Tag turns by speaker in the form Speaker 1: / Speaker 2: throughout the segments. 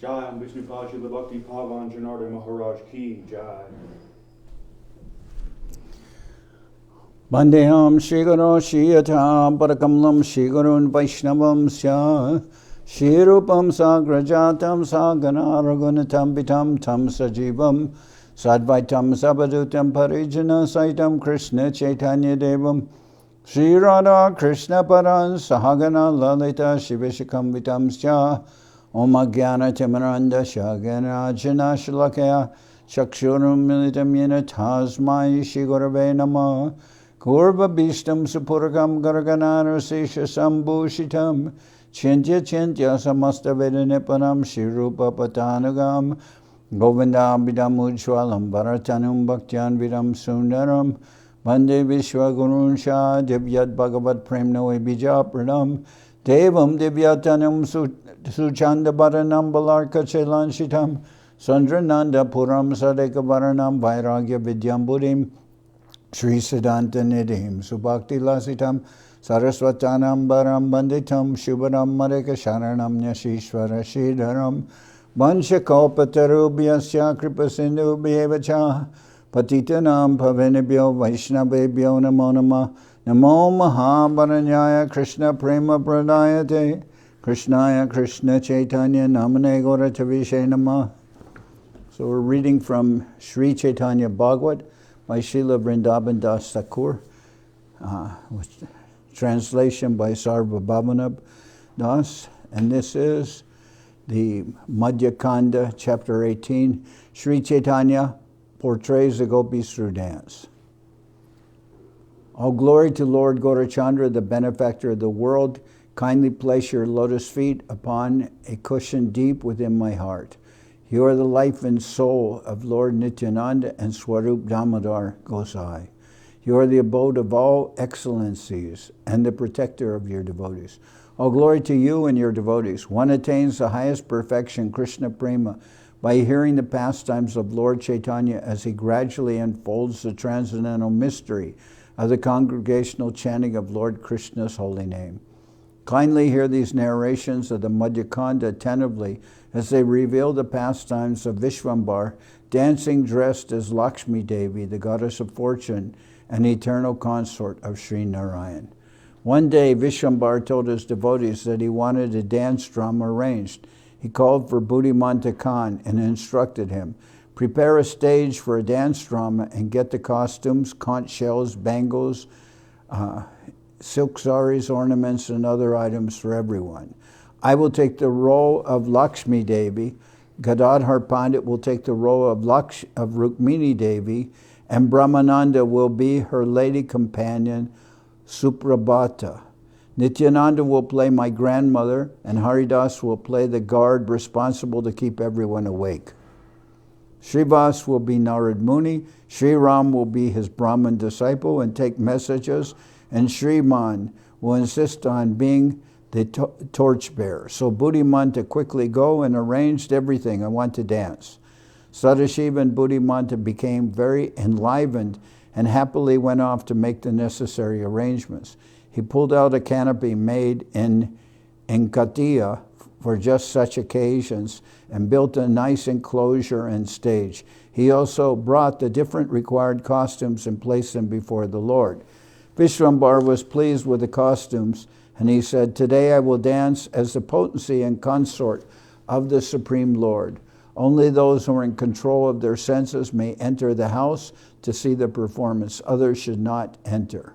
Speaker 1: Jai Am Vishnu Srila Bhakti Pavan Janardan Maharaj Ki Jai.
Speaker 2: Vandeham Shri Guru Shri Yatha Parakamlam Shri Gurun Vaishnavam Sya Shri Rupam Sagrajatam Sagana Raghunatam Vitam Tam Sajivam Sadvaitam Sabadutam Parijana Saitam Krishna Chaitanya Devam Shri Radha Krishna Paran Sahagana Lalita Shivishikam Vitam Sya Om Agyana Timaranda Shagana Jana Shalakaya Chakshurum Militam Yena Tasmai Shri Gurave Namah Kurva Bishtam Supuragam Garganara Sesha Sambhushitam Chintya Chintya Samasta Vedanipanam Shirupa Patanagam Govinda Bidam Ujwalam Bharatanum Bhaktyan Vidam Sundaram Vande Vishwa Gurun Shah Divyat Bhagavat Premno Bija Pradam Devam Divyatanam Suchanda Bharanam Balarka Chelan Sandrananda Puram Sadeka Varanam Vairagya Vidyam Buddhim Sri Siddhanta Nidhim Subhakti Lasitam Saraswatanam Baram Banditam Shubharam Mareka Sharanam Nyashishvara Shridharam Vanshakaupatarubhyasya Kripasindubhyevacha Patitanam Pavanibhyo Vaishnavebhyo Namo Namah Namo Mahabaranyaya Krishna Prema Pradayate Krishnaya Krishna Chaitanya Namane Gauratavishe Namah. So we're reading from Sri Chaitanya Bhagawat by Srila Vrindaban Das Thakur, with translation by Sarvabhavanab Das, and this is the Madhya-khanda, chapter 18. Sri Chaitanya portrays the Gopis through dance. All glory to Lord Gaurachandra, the benefactor of the world. Kindly place your lotus feet upon a cushion deep within my heart. You are the life and soul of Lord Nityananda and Swarup Damodar Gosai. You are the abode of all excellencies and the protector of your devotees. All glory to you and your devotees. One attains the highest perfection, Krishna Prema, by hearing the pastimes of Lord Chaitanya as he gradually unfolds the transcendental mystery of the congregational chanting of Lord Krishna's holy name. Kindly hear these narrations of the Madhya-khanda attentively as they reveal the pastimes of Vishwambar, dancing dressed as Lakshmi Devi, the goddess of fortune and eternal consort of Sri Narayan. One day, Vishwambar told his devotees that he wanted a dance drama arranged. He called for Buddhimanta Khan and instructed him, prepare a stage for a dance drama and get the costumes, conch shells, bangles, silk saris, ornaments, and other items for everyone. I will take the role of Lakshmi Devi, Gadadhar Pandit will take the role of Rukmini Devi, and Brahmananda will be her lady companion, Suprabhata. Nityananda will play my grandmother, and Haridas will play the guard responsible to keep everyone awake. Srivas will be Narad Muni, Sri Ram will be his Brahmin disciple and take messages, and Sriman will insist on being the torchbearer. So Buddhimanta quickly go and arranged everything. I want to dance. Sadashiva and Buddhimanta became very enlivened and happily went off to make the necessary arrangements. He pulled out a canopy made in Katiya for just such occasions and built a nice enclosure and stage. He also brought the different required costumes and placed them before the Lord. Vishwambar was pleased with the costumes, and he said, today I will dance as the potency and consort of the Supreme Lord. Only those who are in control of their senses may enter the house to see the performance. Others should not enter.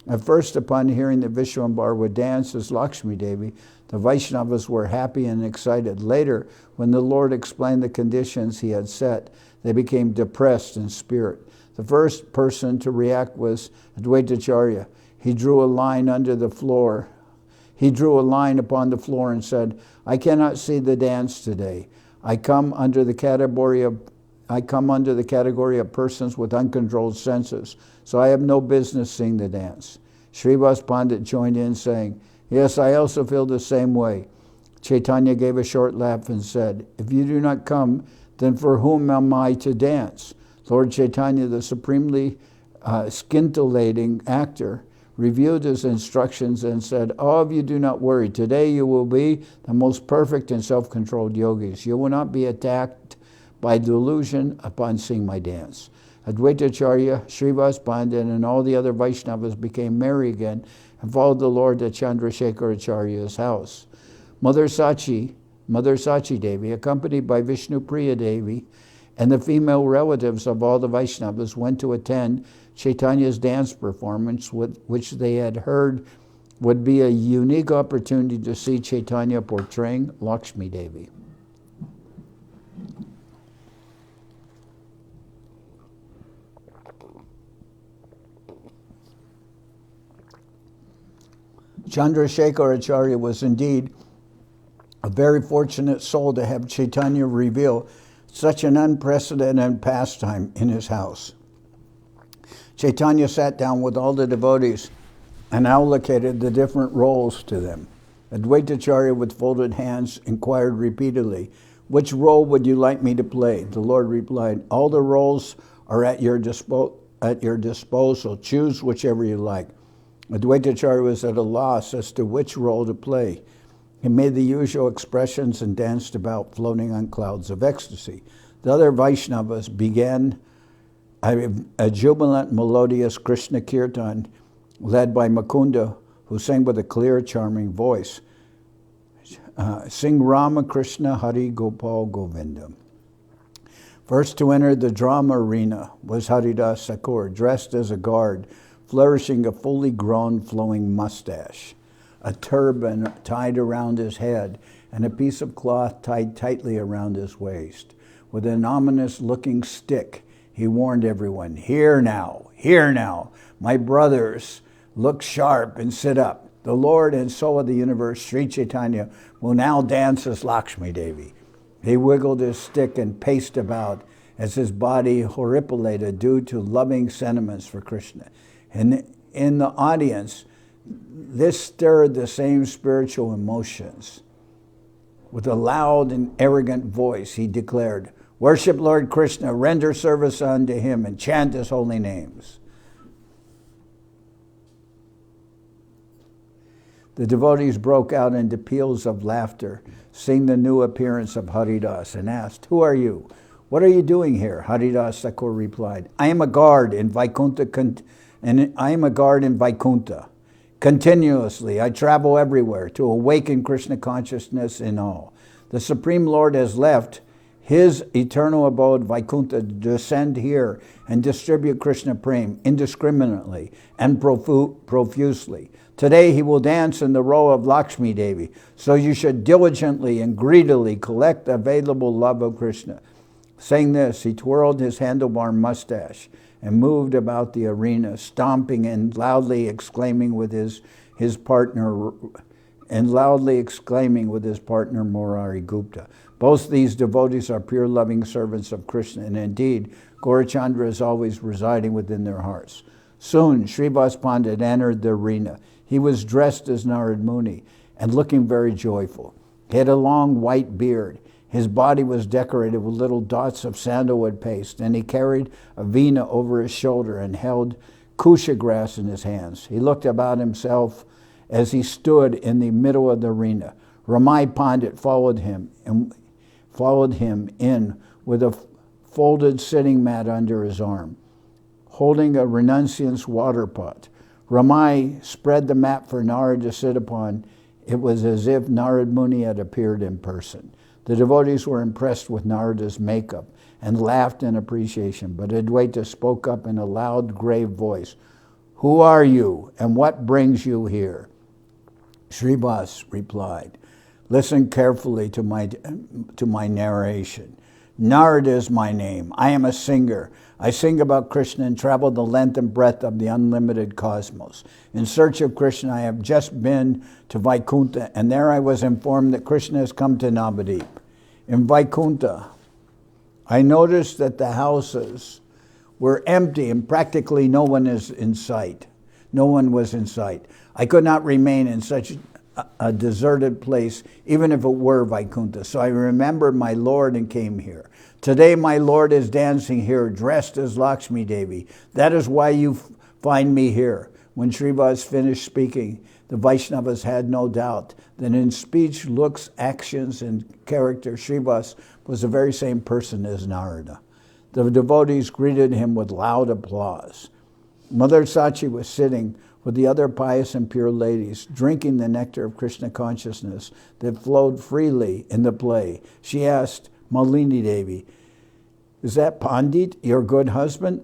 Speaker 2: At first, upon hearing that Vishwambar would dance as Lakshmi Devi, the Vaishnavas were happy and excited. Later, when the Lord explained the conditions he had set, they became depressed in spirit. The first person to react was Advaitacharya. He drew a line under the floor. He drew a line upon the floor and said, I cannot see the dance today. I come under the category of persons with uncontrolled senses, so I have no business seeing the dance. Srivas Pandit joined in saying, yes, I also feel the same way. Chaitanya gave a short laugh and said, if you do not come, then for whom am I to dance? Lord Chaitanya, the supremely scintillating actor, reviewed his instructions, and said, all of you do not worry. Today you will be the most perfect and self-controlled yogis. You will not be attacked by delusion upon seeing my dance. Advaitacharya, Srivas Pandit, and all the other Vaishnavas became merry again and followed the Lord to Chandrasekharacharya's house. Mother Sachi Devi, accompanied by Vishnu Priya Devi, and the female relatives of all the Vaishnavas, went to attend Chaitanya's dance performance, which they had heard would be a unique opportunity to see Chaitanya portraying Lakshmi Devi. Chandrasekharacharya was indeed a very fortunate soul to have Chaitanya reveal such an unprecedented pastime in his house. Chaitanya sat down with all the devotees and allocated the different roles to them. Advaitacharya, with folded hands, inquired repeatedly, which role would you like me to play? The Lord replied, all the roles are at your disposal. Choose whichever you like. Advaitacharya was at a loss as to which role to play. He made the usual expressions and danced about, floating on clouds of ecstasy. The other Vaishnavas began a jubilant, melodious Krishna kirtan led by Mukunda, who sang with a clear, charming voice. Sing Rama Krishna Hari Gopal Govinda. First to enter the drama arena was Haridas Thakur, dressed as a guard, flourishing a fully grown, flowing mustache, a turban tied around his head, and a piece of cloth tied tightly around his waist. With an ominous-looking stick, he warned everyone, Here now, my brothers, look sharp and sit up. The Lord and Soul of the universe, Sri Chaitanya, will now dance as Lakshmi Devi. He wiggled his stick and paced about as his body horripilated due to loving sentiments for Krishna. And in the audience, this stirred the same spiritual emotions. With a loud and arrogant voice, he declared, Worship Lord Krishna, render service unto him, and chant his holy names. The devotees broke out into peals of laughter, seeing the new appearance of Haridas, and asked, Who are you? What are you doing here? Haridas Thakur replied, I am a guard in Vaikuntha, Continuously, I travel everywhere to awaken Krishna consciousness in all. The Supreme Lord has left his eternal abode, Vaikuntha, to descend here and distribute Krishna Prem indiscriminately and profusely. Today he will dance in the role of Lakshmi Devi, so you should diligently and greedily collect the available love of Krishna. Saying this, he twirled his handlebar mustache and moved about the arena, stomping and loudly exclaiming with his partner Murari Gupta. Both these devotees are pure loving servants of Krishna, and indeed, Gaurachandra is always residing within their hearts. Soon, Srivas Pandit entered the arena. He was dressed as Narad Muni and looking very joyful. He had a long white beard. His body was decorated with little dots of sandalwood paste, and he carried a veena over his shoulder and held kusha grass in his hands. He looked about himself as he stood in the middle of the arena. Ramai Pandit followed him in with a folded sitting mat under his arm, holding a renunciant's water pot. Ramai spread the mat for Narad to sit upon. It was as if Narad Muni had appeared in person. The devotees were impressed with Narada's makeup and laughed in appreciation, but Advaita spoke up in a loud, grave voice. Who are you, and what brings you here? Srivas replied, Listen carefully to my narration. Narada is my name. I am a singer. I sing about Krishna and travel the length and breadth of the unlimited cosmos. In search of Krishna, I have just been to Vaikuntha, and there I was informed that Krishna has come to Navadip. In Vaikuntha, I noticed that the houses were empty and practically no one is in sight. No one was in sight. I could not remain in such a deserted place, even if it were Vaikuntha. So I remembered my Lord and came here. Today my Lord is dancing here, dressed as Lakshmi Devi. That is why you find me here. When Srivas finished speaking, the Vaishnavas had no doubt that in speech, looks, actions, and character, Srivas was the very same person as Narada. The devotees greeted him with loud applause. Mother Sachi was sitting with the other pious and pure ladies, drinking the nectar of Krishna consciousness that flowed freely in the play. She asked Malini Devi, "Is that Pandit, your good husband?"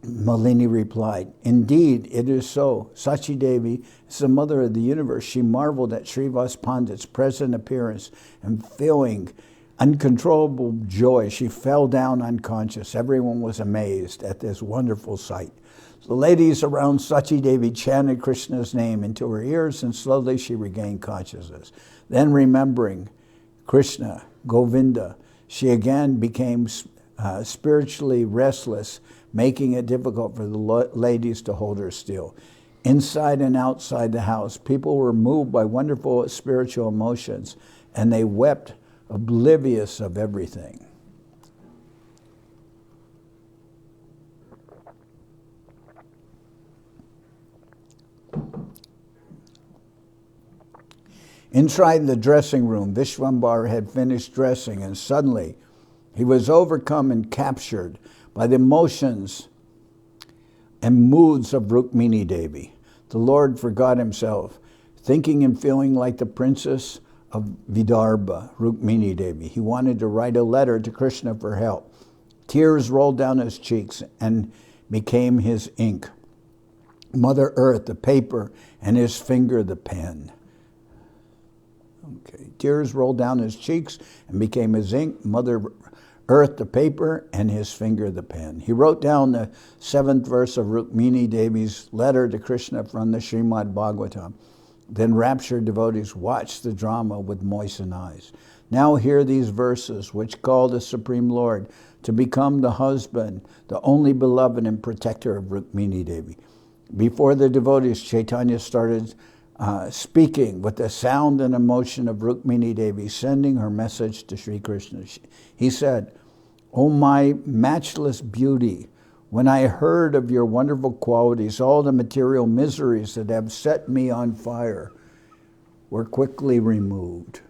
Speaker 2: Malini replied, "Indeed, it is so. Sachi Devi is the mother of the universe." She marveled at Srivas Pandit's present appearance, and feeling uncontrollable joy, she fell down unconscious. Everyone was amazed at this wonderful sight. The ladies around Sachi Devi chanted Krishna's name into her ears, and slowly she regained consciousness. Then, remembering Krishna, Govinda, she again became spiritually restless, making it difficult for the ladies to hold her still. Inside and outside the house, people were moved by wonderful spiritual emotions, and they wept, oblivious of everything. Inside the dressing room, Vishwambar had finished dressing, and suddenly he was overcome and captured by the emotions and moods of Rukmini Devi. The Lord forgot himself, thinking and feeling like the princess of Vidarbha, Rukmini Devi. He wanted to write a letter to Krishna for help. Tears rolled down his cheeks and became his ink. Mother Earth, the paper, and his finger, the pen. Okay. Tears rolled down his cheeks and became his ink. Mother Earth, the paper, and his finger, the pen. He wrote down the 7th verse of Rukmini Devi's letter to Krishna from the Srimad Bhagavatam. Then raptured devotees watched the drama with moistened eyes. Now hear these verses which call the Supreme Lord to become the husband, the only beloved and protector of Rukmini Devi. Before the devotees, Chaitanya started speaking with the sound and emotion of Rukmini Devi, sending her message to Sri Krishna. He said, "O my matchless beauty, when I heard of your wonderful qualities, all the material miseries that have set me on fire were quickly removed.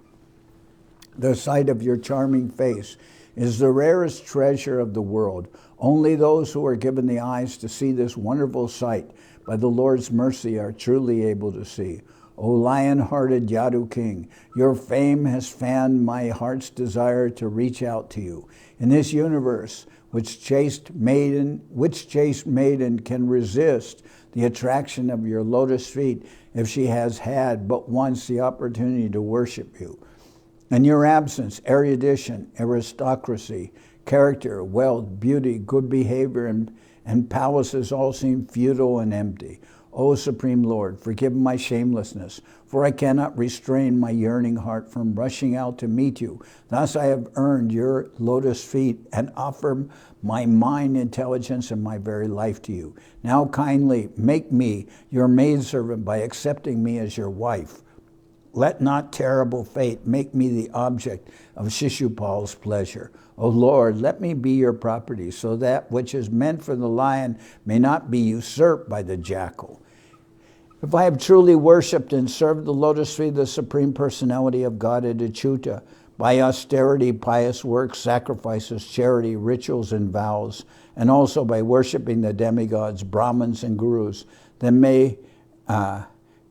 Speaker 2: The sight of your charming face is the rarest treasure of the world. Only those who are given the eyes to see this wonderful sight by the Lord's mercy are truly able to see. O lion-hearted Yadu King, your fame has fanned my heart's desire to reach out to you. In this universe, which chaste maiden can resist the attraction of your lotus feet if she has had but once the opportunity to worship you. In your absence, erudition, aristocracy, character, wealth, beauty, good behavior, and palaces all seem futile and empty. O Supreme Lord, forgive my shamelessness, for I cannot restrain my yearning heart from rushing out to meet you. Thus I have earned your lotus feet and offer my mind, intelligence, and my very life to you. Now kindly make me your maidservant by accepting me as your wife. Let not terrible fate make me the object of Shishupal's pleasure. O Lord, let me be your property, so that which is meant for the lion may not be usurped by the jackal. If I have truly worshipped and served the lotus feet of the Supreme Personality of Godhead Achyuta, by austerity, pious works, sacrifices, charity, rituals, and vows, and also by worshiping the demigods, Brahmins, and Gurus, then may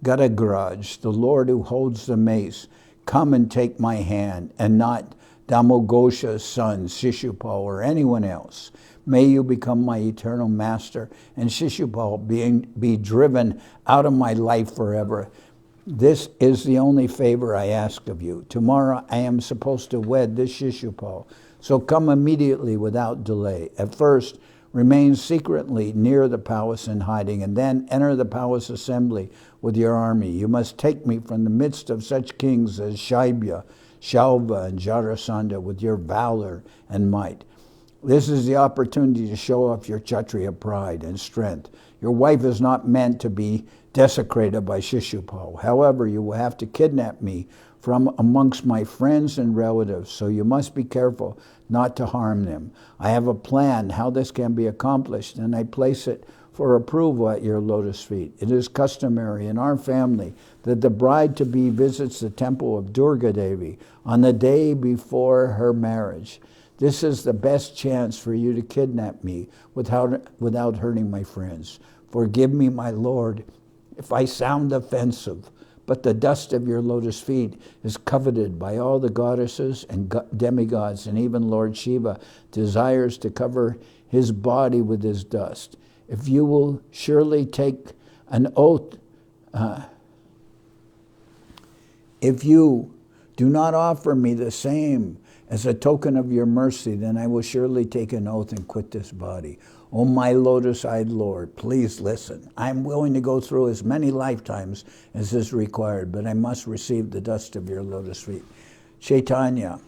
Speaker 2: Gadagraj, the Lord who holds the mace, come and take my hand, and not Damogosha's son, Shishupal, or anyone else. May you become my eternal master, and Shishupal be driven out of my life forever. This is the only favor I ask of you. Tomorrow I am supposed to wed this Shishupal, so come immediately without delay. At first, remain secretly near the palace in hiding, and then enter the palace assembly with your army. You must take me from the midst of such kings as Shaibya, Shalva, and Jarasandha with your valor and might. This is the opportunity to show off your Kshatriya pride and strength. Your wife is not meant to be desecrated by Shishupal. However, you will have to kidnap me from amongst my friends and relatives, so you must be careful not to harm them. I have a plan how this can be accomplished, and I place it for approval at your lotus feet. It is customary in our family that the bride-to-be visits the temple of Durga Devi on the day before her marriage. This is the best chance for you to kidnap me without hurting my friends. Forgive me, my Lord, if I sound offensive, but the dust of your lotus feet is coveted by all the goddesses and demigods, and even Lord Shiva desires to cover his body with his dust. If you will surely take an oath, if you do not offer me the same as a token of your mercy, then I will surely take an oath and quit this body. O my lotus-eyed Lord, please listen. I am willing to go through as many lifetimes as is required, but I must receive the dust of your lotus feet. Chaitanya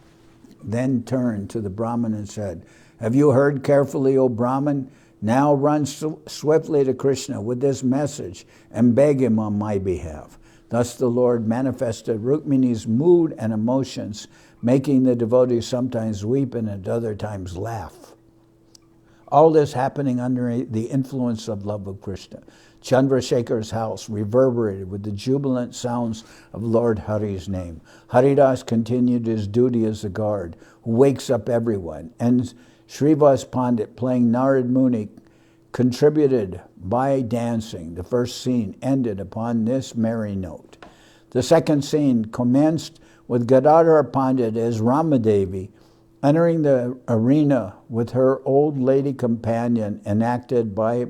Speaker 2: then turned to the Brahmin and said, have you heard carefully, O Brahmin? Now run swiftly to Krishna with this message and beg him on my behalf. Thus the Lord manifested Rukmini's mood and emotions, making the devotees sometimes weep and at other times laugh. All this happening under the influence of love of Krishna. Chandrasekhar's house reverberated with the jubilant sounds of Lord Hari's name. Haridas continued his duty as a guard who wakes up everyone, and Srivas Pandit, playing Narad Muni, contributed by dancing. The first scene ended upon this merry note. The second scene commenced with Gadadhar Pandit as Ramadevi entering the arena with her old lady companion, enacted by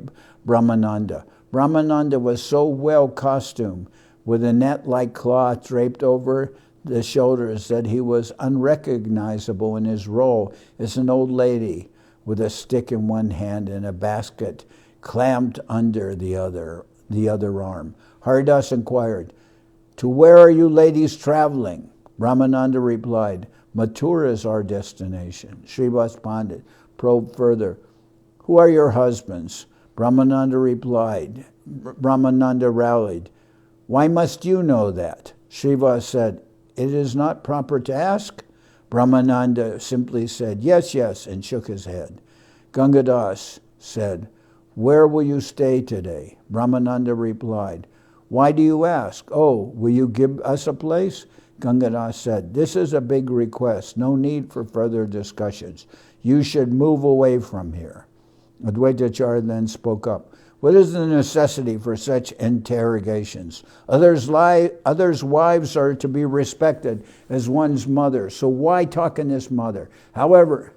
Speaker 2: Brahmananda. Brahmananda was so well costumed with a net-like cloth draped over the shoulders that he was unrecognizable in his role as an old lady with a stick in one hand and a basket clamped under the other arm. Haridas inquired, to where are you ladies traveling? Brahmananda replied, Mathura is our destination. Srivas Pandit probed further, who are your husbands? Brahmananda replied, Brahmananda rallied, why must you know that? Srivas said, it is not proper to ask. Brahmananda simply said, yes, yes, and shook his head. Gangadas said, where will you stay today? Brahmananda replied, why do you ask? Oh, will you give us a place? Gangadas said, this is a big request, no need for further discussions. You should move away from here. Advaitacharya then spoke up. What is the necessity for such interrogations? Others' wives are to be respected as one's mother, so why talk in this mother? However,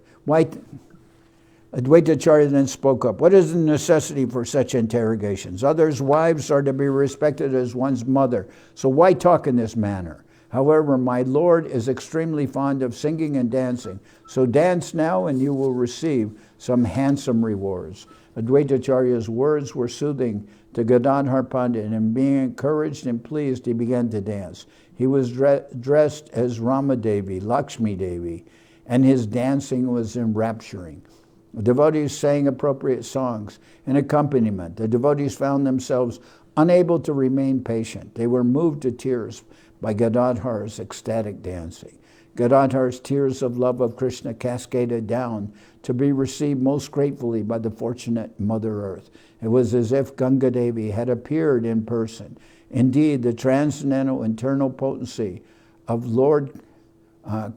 Speaker 2: Advaitacharya then spoke up. What is the necessity for such interrogations? Others' wives are to be respected as one's mother, so why talk in this manner? However, my Lord is extremely fond of singing and dancing, so dance now and you will receive some handsome rewards. Advaitacharya's words were soothing to Gadadhar Pandit, and being encouraged and pleased, he began to dance. He was dressed as Ramadevi, Lakshmi Devi, and his dancing was enrapturing. The devotees sang appropriate songs and accompaniment. The devotees found themselves unable to remain patient. They were moved to tears by Gadadhar's ecstatic dancing. Gadadhar's tears of love of Krishna cascaded down to be received most gratefully by the fortunate Mother Earth. It was as if Ganga Devi had appeared in person. Indeed, the transcendental internal potency of Lord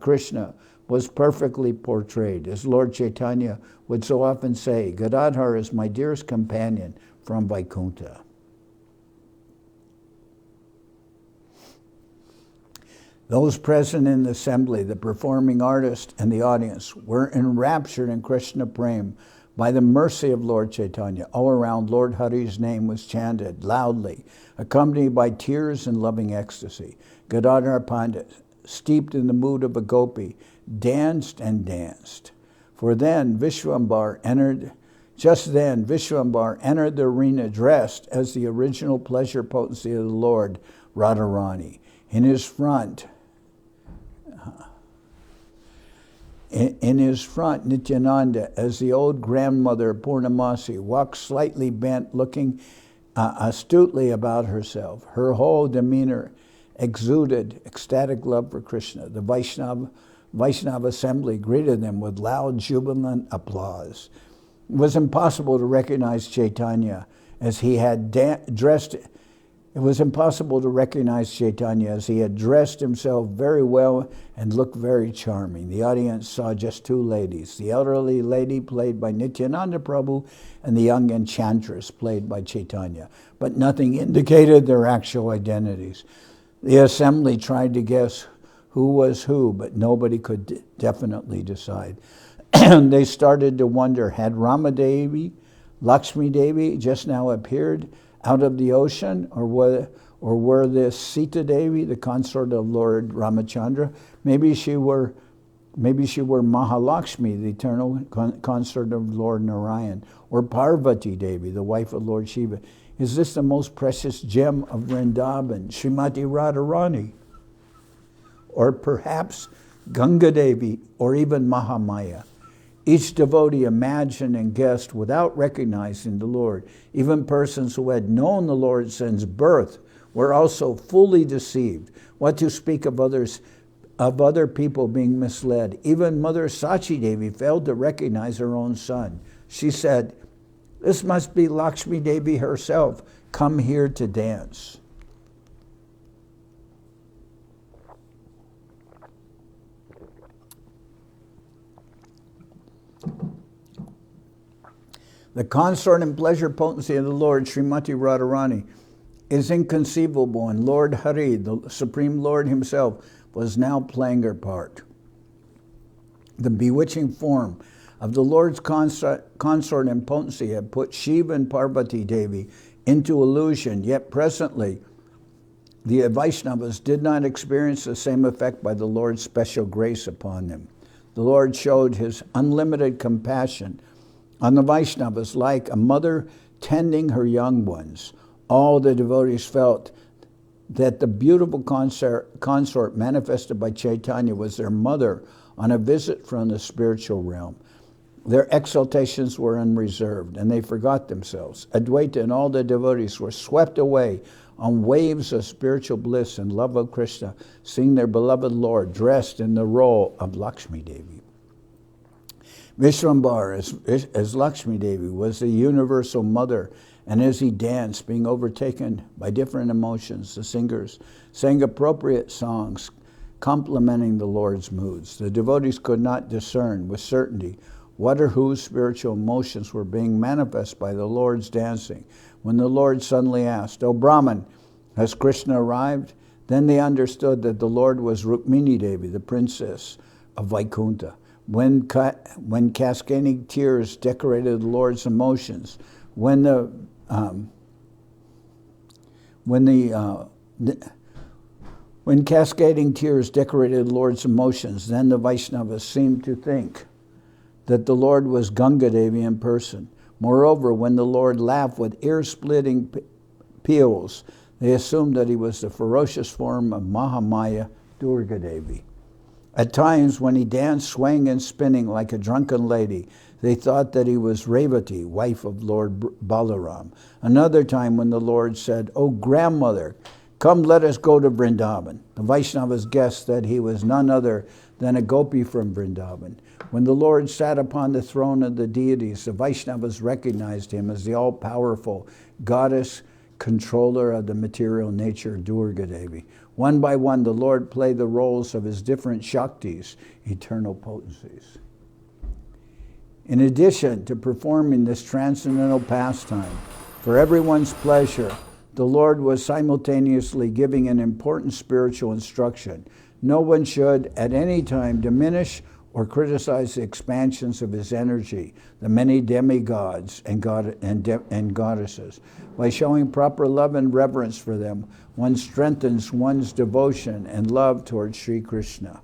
Speaker 2: Krishna was perfectly portrayed. As Lord Chaitanya would so often say, Gadadhar is my dearest companion from Vaikuntha. Those present in the assembly, the performing artist and the audience, were enraptured in Krishna Prem by the mercy of Lord Chaitanya. All around, Lord Hari's name was chanted loudly, accompanied by tears and loving ecstasy. Gadadhar Pandit, steeped in the mood of a gopi, danced and danced. Just then Vishwambar entered the arena dressed as the original pleasure potency of the Lord Radharani. In his front, Nityananda, as the old grandmother Purnamasi, walked slightly bent, looking astutely about herself. Her whole demeanor exuded ecstatic love for Krishna. The Vaishnava assembly greeted them with loud, jubilant applause. It was impossible to recognize Chaitanya as he had dressed. It was impossible to recognize Chaitanya as he had dressed himself very well and looked very charming. The audience saw just two ladies, the elderly lady played by Nityananda Prabhu and the young enchantress played by Chaitanya, but nothing indicated their actual identities. The assembly tried to guess who was who, but nobody could definitely decide. They started to wonder, had Ramadevi, Lakshmi Devi just now appeared out of the ocean, or were this Sita Devi, the consort of Lord Ramachandra? Maybe she were Mahalakshmi, the eternal consort of Lord Narayan, or Parvati Devi, the wife of Lord Shiva. Is this the most precious gem of Vrindaban, Srimati Radharani? Or perhaps Ganga Devi, or even Mahamaya? Each devotee imagined and guessed without recognizing the Lord. Even persons who had known the Lord since birth were also fully deceived. What to speak of other people being misled? Even Mother Sachi Devi failed to recognize her own son. She said, "This must be Lakshmi Devi herself, come here to dance." The consort and pleasure potency of the Lord, Srimati Radharani, is inconceivable, and Lord Hari, the Supreme Lord himself, was now playing her part. The bewitching form of the Lord's consort and potency had put Shiva and Parvati Devi into illusion, yet presently the Vaishnavas did not experience the same effect by the Lord's special grace upon them. The Lord showed his unlimited compassion on the Vaishnavas like a mother tending her young ones. All the devotees felt that the beautiful consort manifested by Chaitanya was their mother on a visit from the spiritual realm. Their exaltations were unreserved, and they forgot themselves. Advaita and all the devotees were swept away on waves of spiritual bliss and love of Krishna, seeing their beloved Lord dressed in the role of Lakshmi Devi. Vishwambar, as Lakshmi Devi, was the universal mother, and as he danced, being overtaken by different emotions, the singers sang appropriate songs complementing the Lord's moods. The devotees could not discern with certainty what or whose spiritual emotions were being manifest by the Lord's dancing. When the Lord suddenly asked, "O Brahman, has Krishna arrived?" Then they understood that the Lord was Rukmini Devi, the princess of Vaikuntha. When cascading tears decorated the Lord's emotions, when cascading tears decorated the Lord's emotions, then the Vaishnavas seemed to think that the Lord was Ganga Devi in person. Moreover, when the Lord laughed with ear-splitting peals, they assumed that he was the ferocious form of Mahamaya, Durga Devi. At times, when he danced, swaying and spinning like a drunken lady, they thought that he was Revati, wife of Lord Balaram. Another time when the Lord said, "O grandmother, come let us go to Vrindaban," the Vaishnavas guessed that he was none other than a gopi from Vrindaban. When the Lord sat upon the throne of the deities, the Vaishnavas recognized him as the all-powerful goddess controller of the material nature, Durga Devi. One by one, the Lord played the roles of his different Shaktis, eternal potencies. In addition to performing this transcendental pastime for everyone's pleasure, the Lord was simultaneously giving an important spiritual instruction. No one should at any time diminish or criticize the expansions of his energy, the many demigods and goddesses. By showing proper love and reverence for them, one strengthens one's devotion and love towards Sri Krishna.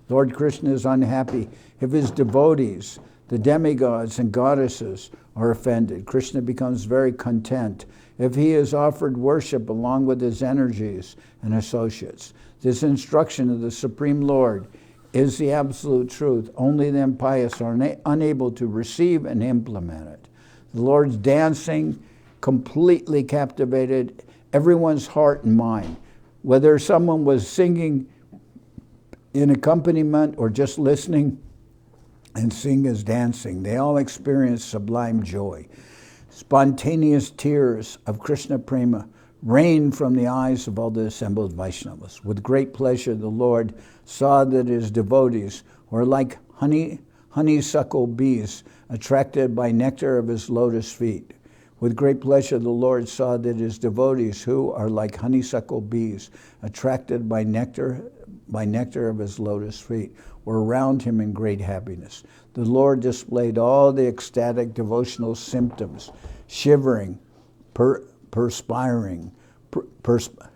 Speaker 2: Lord Krishna is unhappy if his devotees, the demigods and goddesses, are offended. Krishna becomes very content if he is offered worship along with his energies and associates. This instruction of the Supreme Lord is the absolute truth. Only the impious are unable to receive and implement it. The Lord's dancing completely captivated everyone's heart and mind. Whether someone was singing in accompaniment or just listening, and sing as dancing. They all experience sublime joy. Spontaneous tears of Krishna Prema rained from the eyes of all the assembled Vaishnavas. With great pleasure, the Lord saw that his devotees were like honeysuckle bees attracted by nectar of his lotus feet. With great pleasure, the Lord saw that his devotees, who are like honeysuckle bees attracted by nectar of his lotus feet, were around him in great happiness. The Lord displayed all the ecstatic devotional symptoms, shivering, perspiring. The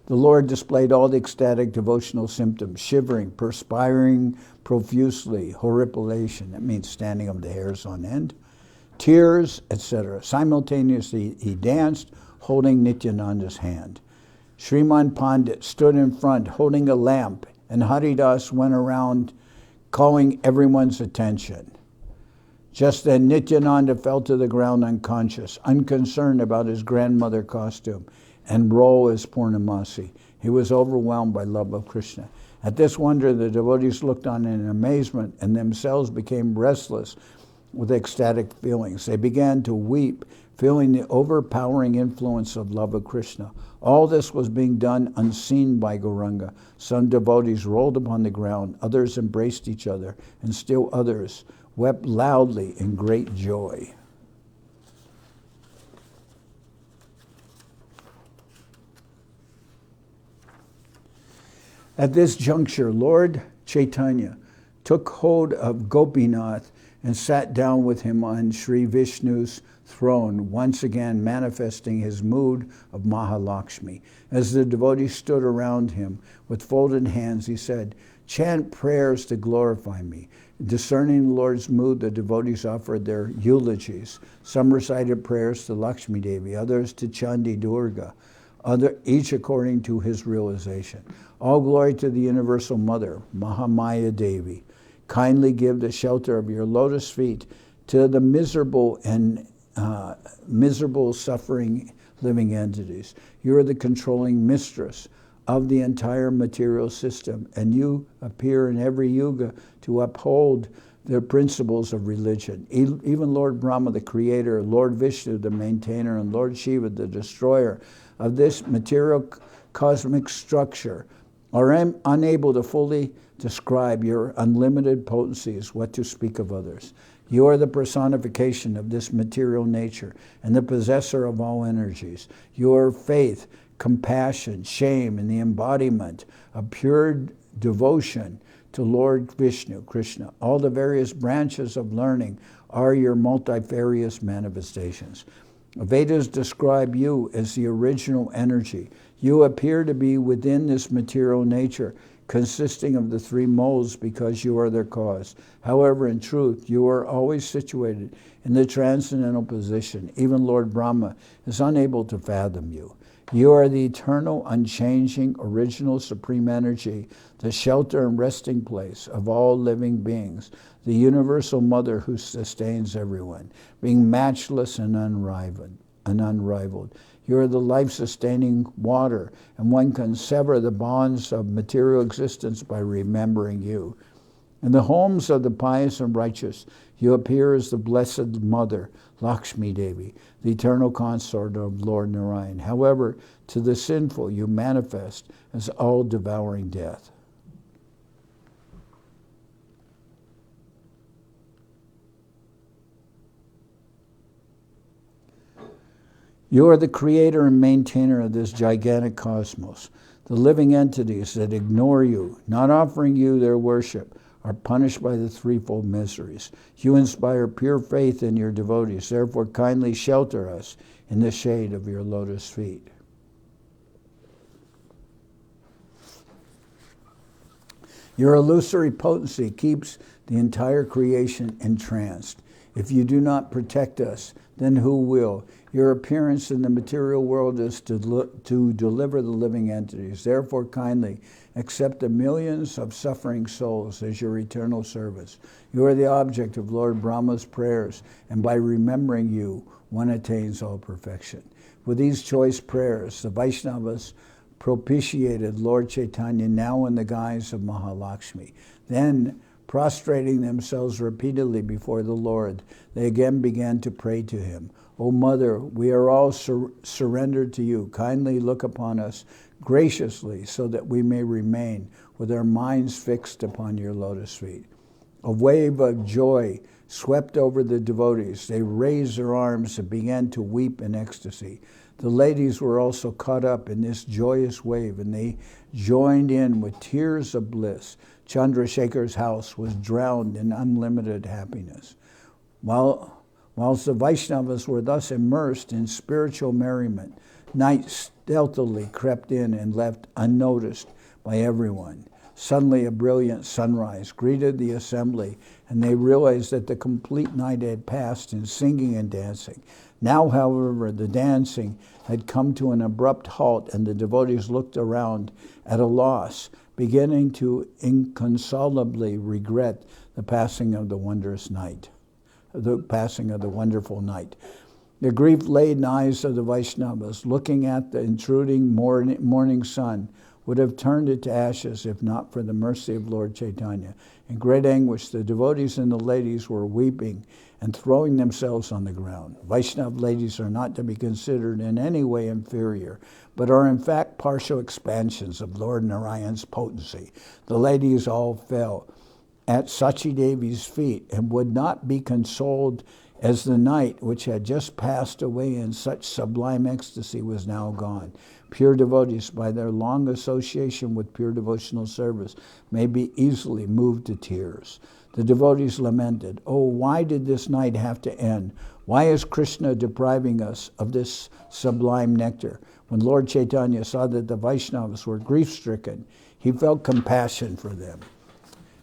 Speaker 2: Lord displayed all the ecstatic devotional symptoms, shivering, perspiring profusely, horripilation, that means standing up the hairs on end, tears, etc. Simultaneously, he danced, holding Nityananda's hand. Sriman Pandit stood in front, holding a lamp, and Haridas went around calling everyone's attention. Just then, Nityananda fell to the ground unconscious, unconcerned about his grandmother costume and role as Purnamasi. He was overwhelmed by love of Krishna. At this wonder, the devotees looked on in amazement and themselves became restless with ecstatic feelings. They began to weep, feeling the overpowering influence of love of Krishna. All this was being done unseen by Gauranga. Some devotees rolled upon the ground, others embraced each other, and still others wept loudly in great joy. At this juncture, Lord Chaitanya took hold of Gopinath and sat down with him on Sri Vishnu's throne, once again manifesting his mood of Mahalakshmi. As the devotees stood around him with folded hands, he said, "Chant prayers to glorify me." Discerning the Lord's mood, the devotees offered their eulogies. Some recited prayers to Lakshmi Devi, others to Chandi Durga, each according to his realization. All glory to the Universal Mother, Mahamaya Devi. Kindly give the shelter of your lotus feet to the miserable and miserable suffering living entities. You are the controlling mistress of the entire material system, and you appear in every yuga to uphold the principles of religion. Even Lord Brahma, the creator, Lord Vishnu, the maintainer, and Lord Shiva, the destroyer of this material cosmic structure, are unable to fully describe your unlimited potencies, what to speak of others. You are the personification of this material nature and the possessor of all energies. Your faith, compassion, shame, and the embodiment of pure devotion to Lord Vishnu, Krishna. All the various branches of learning are your multifarious manifestations. Vedas describe you as the original energy. You appear to be within this material nature, consisting of the three moles because you are their cause. However, in truth, you are always situated in the transcendental position. Even Lord Brahma is unable to fathom you. You are the eternal, unchanging, original supreme energy, the shelter and resting place of all living beings, the universal mother who sustains everyone, being matchless and unrivaled. You are the life-sustaining water, and one can sever the bonds of material existence by remembering you. In the homes of the pious and righteous, you appear as the Blessed Mother, Lakshmi Devi, the eternal consort of Lord Narayan. However, to the sinful, you manifest as all-devouring death. You are the creator and maintainer of this gigantic cosmos. The living entities that ignore you, not offering you their worship, are punished by the threefold miseries. You inspire pure faith in your devotees. Therefore, kindly shelter us in the shade of your lotus feet. Your illusory potency keeps the entire creation entranced. If you do not protect us, then who will? Your appearance in the material world is to deliver the living entities. Therefore, kindly accept the millions of suffering souls as your eternal service. You are the object of Lord Brahma's prayers, and by remembering you, one attains all perfection. With these choice prayers, the Vaishnavas propitiated Lord Chaitanya, now in the guise of Mahalakshmi. Then, Prostrating themselves repeatedly before the Lord, they again began to pray to him. O Mother, we are all surrendered to you. Kindly look upon us graciously so that we may remain with our minds fixed upon your lotus feet. A wave of joy swept over the devotees. They raised their arms and began to weep in ecstasy. The ladies were also caught up in this joyous wave, and they joined in with tears of bliss. Chandrasekhar's house was drowned in unlimited happiness. Whilst the Vaishnavas were thus immersed in spiritual merriment, night stealthily crept in and left unnoticed by everyone. Suddenly a brilliant sunrise greeted the assembly, and they realized that the complete night had passed in singing and dancing. Now, however, the dancing had come to an abrupt halt, and the devotees looked around at a loss, beginning to inconsolably regret the passing of the wondrous night, the passing of the wonderful night. The grief-laden eyes of the Vaishnavas, looking at the intruding morning sun, would have turned it to ashes if not for the mercy of Lord Chaitanya. In great anguish, the devotees and the ladies were weeping and throwing themselves on the ground. Vaishnava ladies are not to be considered in any way inferior, but are in fact partial expansions of Lord Narayan's potency. The ladies all fell at Sachi Devi's feet and would not be consoled as the night, which had just passed away in such sublime ecstasy, was now gone. Pure devotees, by their long association with pure devotional service, may be easily moved to tears. The devotees lamented, "Oh, why did this night have to end? Why is Krishna depriving us of this sublime nectar?" When Lord Chaitanya saw that the Vaishnavas were grief-stricken, he felt compassion for them.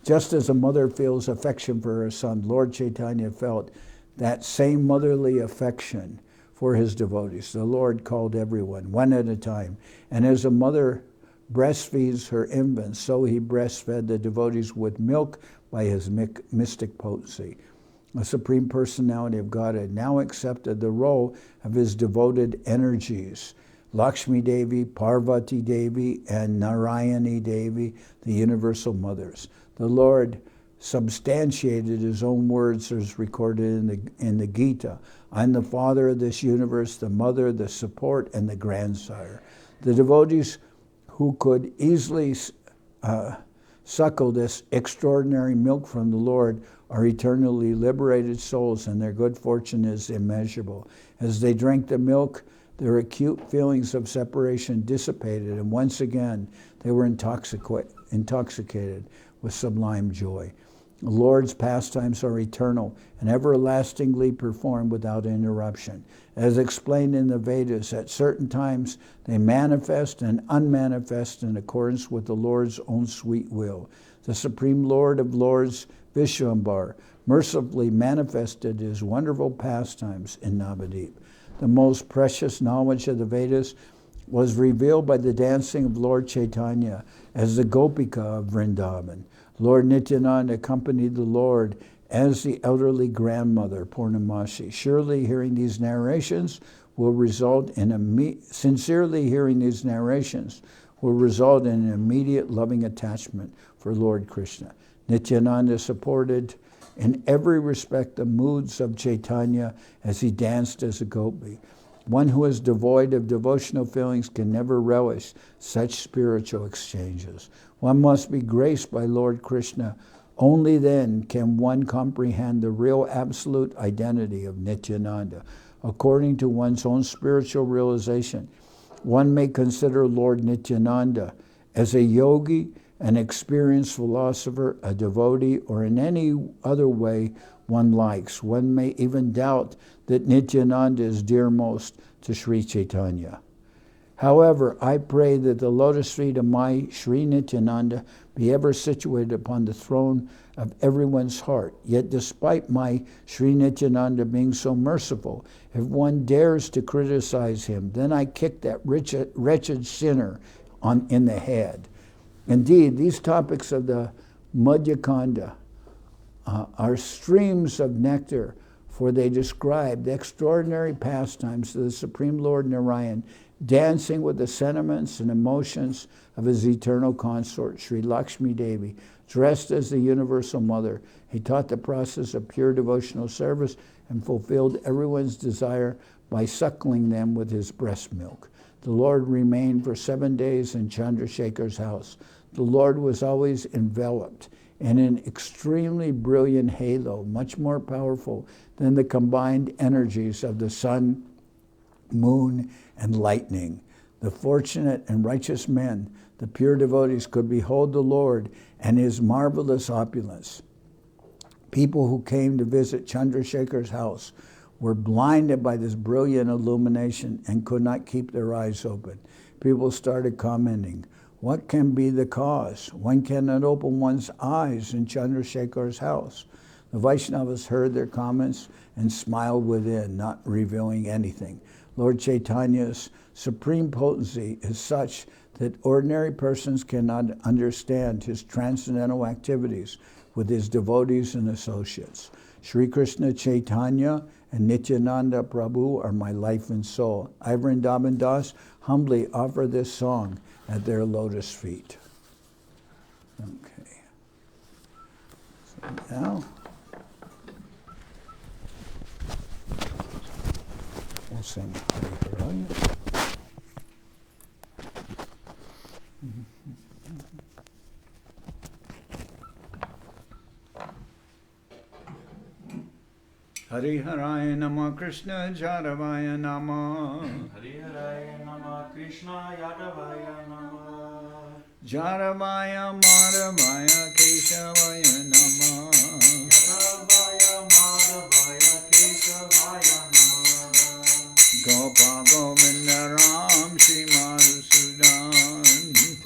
Speaker 2: Just as a mother feels affection for her son, Lord Chaitanya felt that same motherly affection for his devotees. The Lord called everyone, one at a time. And as a mother breastfeeds her infants, so he breastfed the devotees with milk by his mystic potency. The Supreme Personality of Godhead now accepted the role of his devoted energies. Lakshmi Devi, Parvati Devi, and Narayani Devi, the universal mothers. The Lord substantiated his own words as recorded in the Gita. I'm the father of this universe, the mother, the support, and the grandsire. The devotees who could easily suckle this extraordinary milk from the Lord are eternally liberated souls, and their good fortune is immeasurable. As they drank the milk, their acute feelings of separation dissipated, and once again they were intoxicated with sublime joy. The Lord's pastimes are eternal and everlastingly performed without interruption. As explained in the Vedas, at certain times they manifest and unmanifest in accordance with the Lord's own sweet will. The Supreme Lord of Lords, Vishwambar, mercifully manifested his wonderful pastimes in Navadip. The most precious knowledge of the Vedas was revealed by the dancing of Lord Chaitanya as the Gopika of Vrindaban. Lord Nityananda accompanied the Lord as the elderly grandmother, Purnamasi. Sincerely hearing these narrations will result in an immediate loving attachment for Lord Krishna. Nityananda supported in every respect the moods of Chaitanya as he danced as a gopi. One who is devoid of devotional feelings can never relish such spiritual exchanges. One must be graced by Lord Krishna. Only then can one comprehend the real absolute identity of Nityananda. According to one's own spiritual realization, one may consider Lord Nityananda as a yogi, an experienced philosopher, a devotee, or in any other way one likes. One may even doubt that Nityananda is dearmost to Sri Chaitanya. However, I pray that the lotus feet of my Sri Nityananda be ever situated upon the throne of everyone's heart. Yet despite my Sri Nityananda being so merciful, if one dares to criticize him, then I kick that wretched sinner in the head. Indeed, these topics of the Madhya-khanda are streams of nectar, for they describe the extraordinary pastimes of the Supreme Lord Narayan, dancing with the sentiments and emotions of his eternal consort, Sri Lakshmi Devi, dressed as the Universal Mother. He taught the process of pure devotional service and fulfilled everyone's desire by suckling them with his breast milk. The Lord remained for 7 days in Chandrasekhar's house. The Lord was always enveloped in an extremely brilliant halo, much more powerful than the combined energies of the sun, moon, and lightning. The fortunate and righteous men, the pure devotees, could behold the Lord and his marvelous opulence. People who came to visit Chandrasekhar's house were blinded by this brilliant illumination and could not keep their eyes open. People started commenting, "What can be the cause? One cannot open one's eyes in Chandrasekhar's house." The Vaishnavas heard their comments and smiled within, not revealing anything. Lord Chaitanya's supreme potency is such that ordinary persons cannot understand his transcendental activities with his devotees and associates. Sri Krishna Chaitanya and Nityananda Prabhu are my life and soul. I, Vrindaban Das, humbly offer this song at their lotus feet. Okay. So now, we'll sing Hari Hari. Hari Haraya Nama Krishna Jadavaya Nama
Speaker 3: Hari Haraya Nama Krishna Yadavaya Nama
Speaker 2: Jadavaya Madhavaya Keshavaya Nama
Speaker 3: Yadavaya Madhavaya Keshavaya Nama
Speaker 2: Gopal Govinda Ram Shri Madhusudan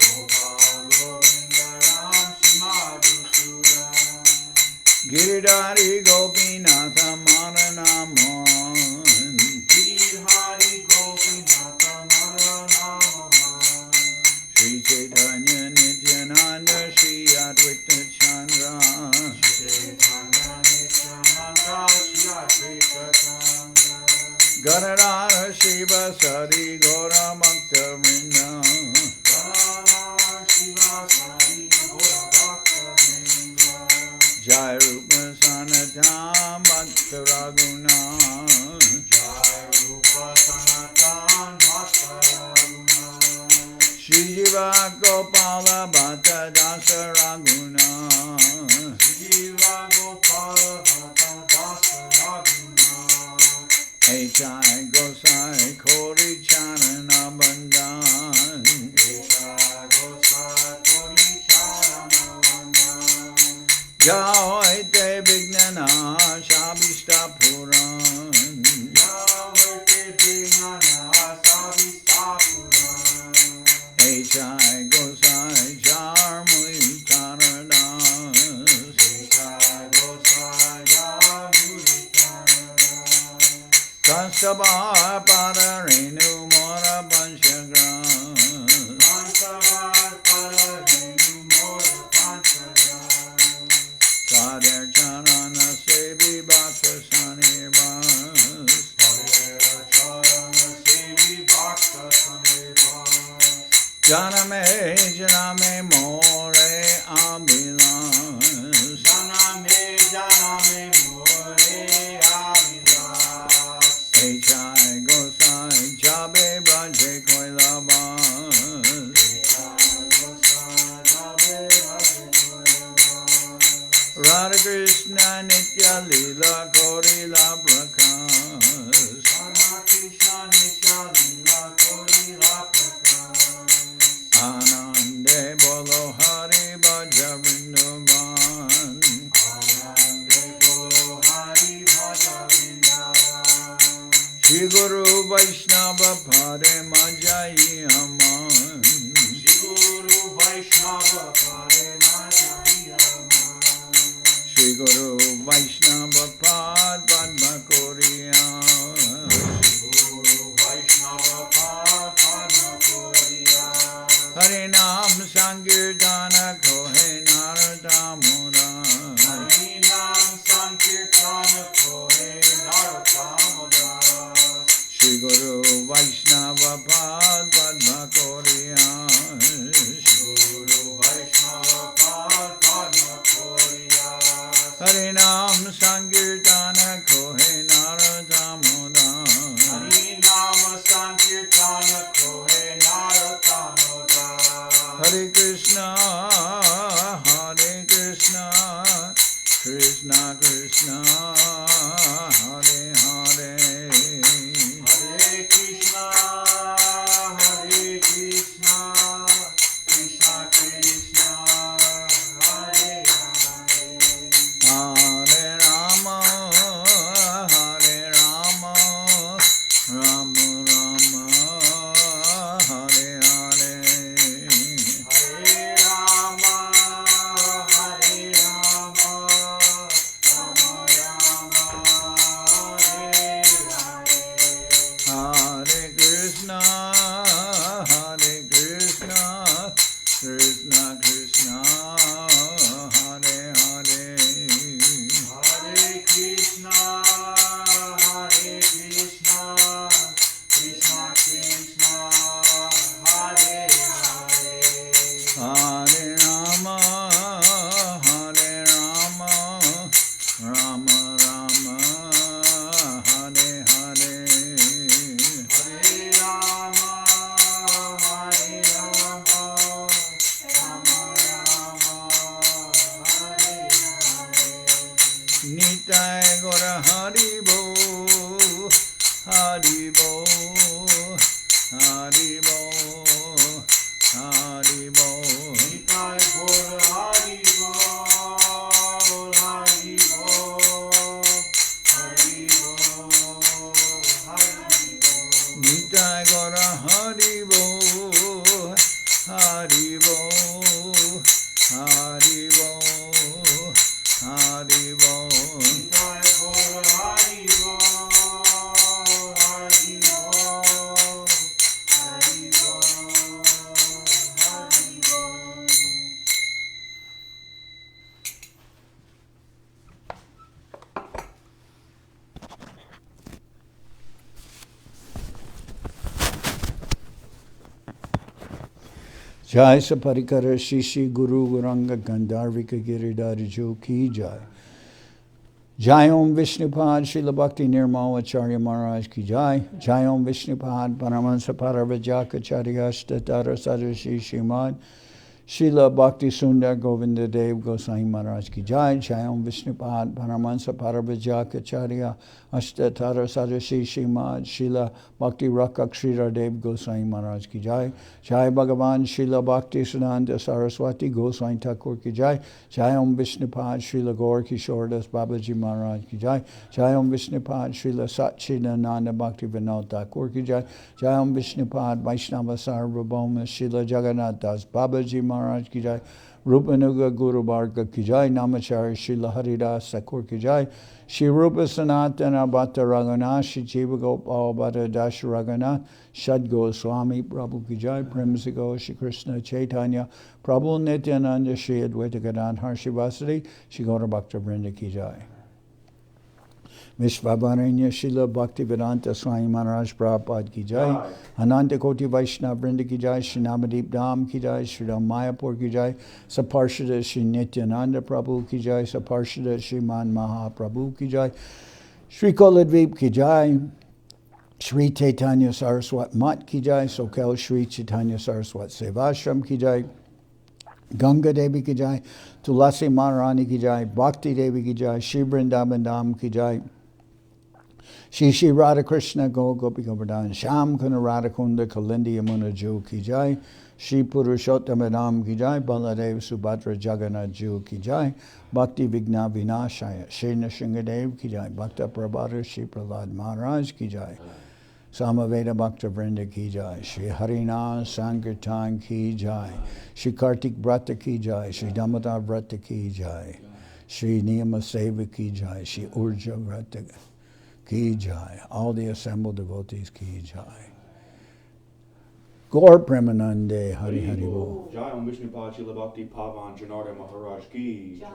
Speaker 3: Gopal Govinda Ram Shri Madhusudan
Speaker 2: Giridhari Gopinatha Maranamon
Speaker 3: Giridhari Gopinatha Maranamon
Speaker 2: Sri Chaitanya Nityananda Sri Advaita Chandra
Speaker 3: Chaitanya Nityananda Shri Advaita Chandra
Speaker 2: Gadadhara Shiva Sari Gaura Bhakta Vrinda
Speaker 3: Gadadhara Shiva Sari Gaura Bhakta Vrinda
Speaker 2: Jai Rupa Sanatam Bhakta Raguna
Speaker 3: Jai Rupa Sanatan Bhakta Raguna
Speaker 2: Shri Jiva Gopala Bhatta Dasa Raguna
Speaker 3: Jiva Gopala Bhatta Dasa Raguna
Speaker 2: Echai Gosai Kori Charana Bandhan
Speaker 3: Echai Gosai Kori Charana Bandhan
Speaker 2: Yahweh Vignana Shabishta Puran
Speaker 3: Yahweh Vignana Sabhita Puran
Speaker 2: Echai Gosai Jarmuli Taradas
Speaker 3: Echai Gosai Yamuri Taradas
Speaker 2: Kansabha Padarenu Mora Panchagram
Speaker 3: Panchavar Parahenu Mora Panchavar
Speaker 2: Kader Charana Sevi Bhakta Sanivas
Speaker 3: Padera Charana Sevi Bhakta Sanivas
Speaker 2: Janame More Abhilas
Speaker 3: Janame More Avilas
Speaker 2: Echai Gosai Jabe Braje Koilabas
Speaker 3: Echai Gosai Jabe Raje Koilabas
Speaker 2: Radha Krishna Nitya Lila Korila Prakas
Speaker 3: Radha Krishna Nitya Lila Korila Prakas
Speaker 2: Anande Bolo Hari Bhaja Vrindaban
Speaker 3: Anande Bolo Hari Bhaja Vrindaban
Speaker 2: Shri Guru Vaishnava Pade Majai Aman
Speaker 3: Shri Guru Vaishnava Pare Majai Aman
Speaker 2: Shri Guru Vaishnava Pad Padma Koriya
Speaker 3: Guru Vaishnava Pad Padma Koriya
Speaker 2: Harinam Sankirtana Kohe Naratamura
Speaker 3: Harinam Sankirtana Kore Naratamada
Speaker 2: Shri Guru Vaishnava Pad Harinam Sankirtana Kohe Naradamoda.
Speaker 3: Harinam Sankirtana Kohe Naradamoda.
Speaker 2: Hare Krishna, Krishna Krishna, Hare Hare.
Speaker 3: Hare Krishna, Krishna Krishna, Hare Hare.
Speaker 2: Hare Rama, Rama Rama, Hare Hare.
Speaker 3: Hare Rama, Rama Rama, Hare Hare.
Speaker 2: Hare Krishna, Krishna Krishna, Hare Hare.
Speaker 3: Hare Krishna, Krishna Krishna, Hare Hare.
Speaker 2: Hare Rama, Rama Rama, Hare Hare.
Speaker 3: Hare Rama, Rama Rama, Hare Hare.
Speaker 2: Nitai Gora Hari Bo, Hari Bo, Hari Bo, Hari Bo.
Speaker 3: Nitai Gaur Hari Bol, Hari Bol, Hari Bol, Hari Bol.
Speaker 2: Nitai Gora Hari Bo, Hari Bo, Hari Bo, Hari Bo.
Speaker 3: Nitai Gaur Hari Bol, Hari Bol, Hari Bol, Hari Bol.
Speaker 2: Jai Saparikara Shishi Guru Guranga Gandharvika Giridhara Jo Ki Jai. Jai Om Vishnupad Srila Bhakti Nirmal Acharya Maharaj Ki Jai. Jai Om Vishnupad Paramahansa Paravajaka Charyashta Tara Sadashi Shrimad Srila Bhakti Sundar Govinda Dev Gosai Maharaj Ki Jai. Jai Om Vishnupad Paramahansa Paravajaka Charya Ashtatara Sadashi Shrimad Srila Bhakti Rakak Sridhar Dev Gosai Maharaj Ki Jai. Jai Bhagavan Srila Bhakti Siddhanta Saraswati Gosai Thakur Ki Jai. Jai Om Vishnupad Srila Gaur Kishordas Babaji Maharaj Ki Jai. Jai Om Vishnupad Srila Satchidananda Bhakti Vinod Thakur Ki Jai. Jai Om Vishnupad Vaishnava Sarvabhauma Srila Jagannath Das Babaji Maharaj Ki Jai. Rupanuga Guru Bharga Ki Jai. Namacharya Srila Haridas Thakur Ki Jai. Shri Rupa Sanatana Bhatta Raghunath, Shri Jiva Gopal Bhatta Dash Raghunath, Shad Goswami Prabhu Ki Jai, Premsigo, Shri Krishna Chaitanya, Prabhu Nityananda, Shri Advaita Gadadhar Shivasati, Shri Gaura Bhakta Vrinda Ki Jai. Vishvabaranya Srila Bhakti Vedanta Swami Maharaj Prabhupada Ki Jai. Ananta Koti Vaishnava Vrinda Ki Jai. Shri Namadeep Dham Ki Jai. Shri Ram Mayapur Ki Jai. Saparshada Shri Nityananda Prabhu Ki Jai. Saparshada Shri Man Mahaprabhu Ki Jai. Shri Koladvip Ki Jai. Shri Chaitanya Saraswat Mat Ki Jai. Soquel Shri Chaitanya Saraswat Seva Ashram Ki Jai. Ganga Devi Ki Jai. Tulasi Maharani Ki Jai. Bhakti Devi Ki Jai. Shri Vrindaban Dham Ki Jai. Shri Shri Radha Krishna Go Gopi Govardhan Sham Kuna Radha Kunda Kalindi Yamuna Jo Ki Jai. Shri Purushottam Dham Ki Jai. Baladev Subhadra Jagannath Jo Ki Jai. Bhakti Vigna Vinashaya Shri Nrsingadev Ki Jai. Bhakta Prabhata Shri Prahlad Maharaj Ki Jai. Samaveda Bhakta Vrinda Ki Jai. Shri Harina Sankirtan Ki Jai. Shri Kartik Brata Ki Jai. Shri Damodar Vrata Ki Jai. Shri Niyama Seva Ki Jai. Shri Urja Vrata Ki Jai. All the assembled devotees Ki Jai. Gaur Premanande Hari Hari Bol.
Speaker 1: Jai Om Vishnupad Srila Bhakti Pavan Janardan Maharaj Ki Jai.